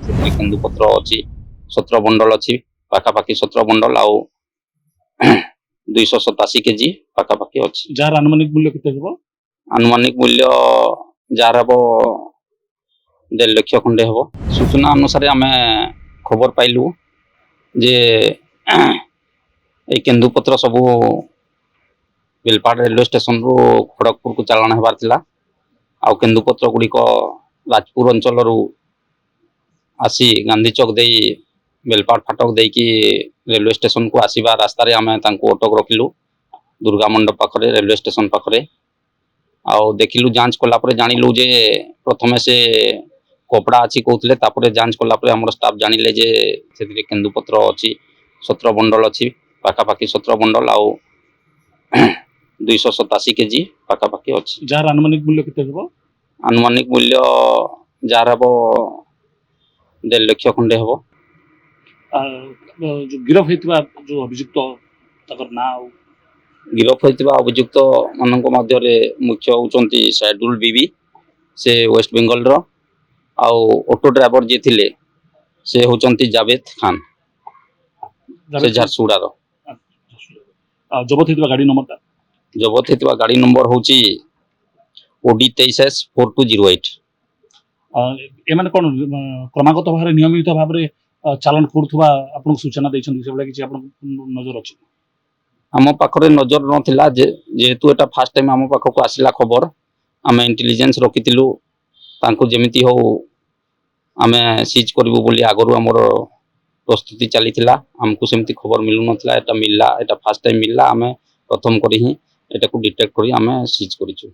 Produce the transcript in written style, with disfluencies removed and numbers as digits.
केन्दुपत्र अच्छी 17 बंडल अच्छी पाखापाखि 17 बंडल आउ 287 केजी पाखापाखि अच्छी जार आनुमानिक मूल्य केते हेबो आनुमानिक मूल्य जार हम 1.5 लाख खंडे हम सूचना अनुसार आम खबर पाइलु जे केन्दुपत्र सबू बेलपाड़ रेलवे स्टेशन रु खड़गपुर को चालाण होबार थिला आउ केन्दुपत्र गुड़िक राजपुर अंचल आसी गांधी चौक दे बेलपाड़ फाटक देकी रेलवे स्टेशन को आसवा रास्तार आम अटक रखिलु दुर्गा मंडप पाखरे रेलवे स्टेशन पाखरे आउ देखिलु जांच कलापर जानिलु जे प्रथमे से कपड़ा अच्छी कहते तापर जांच कलापर आम स्टाफ जानिले जे से केन्दुपत्र अच्छी 17 बंडल अच्छी पाखापाखि 17 बंडल आउ 287 केजी पाखापाखि अच्छी जार आनुमानिक मूल्य केते हेबो आनुमानिक मूल्य जार हम 1.5 लाख खंडे हम जो गिरफ हेतिबा जो अभियुक्त तकर ना गिरफ होता अभियुक्त मान मध्य मुख्य होती सैडुल बीबी से वेस्ट बेंगल रो आउ ऑटो ड्राइवर जी थिले से होचंती जावेद खान से झारसुगुड़ा रो जबत हेतिबा गाड़ी नंबर जबत होता गाड़ी नंबर होची ओडी 23S4208 एमाने कोन क्रमागत भाव नियमित भाव चालान करुवा आपन सूचना दैछन से बला किछि आपन नजर अछि आम पाखरे नजर नथिला जेहेतु एटा फास्ट टाइम आम पाखक आसिला खबर आम इंटेलिजेंस रखितिलु तांको जेमिति हो आम सीज करिवु बोली आगरु हमर प्रस्तुति चलीथिला हमको सेमती खबर मिलु नथिला एटा मिलला एटा फास्ट टाइम मिलला आम प्रथम करी ही एटा को डिटेक्ट करी आम सीज करिछु।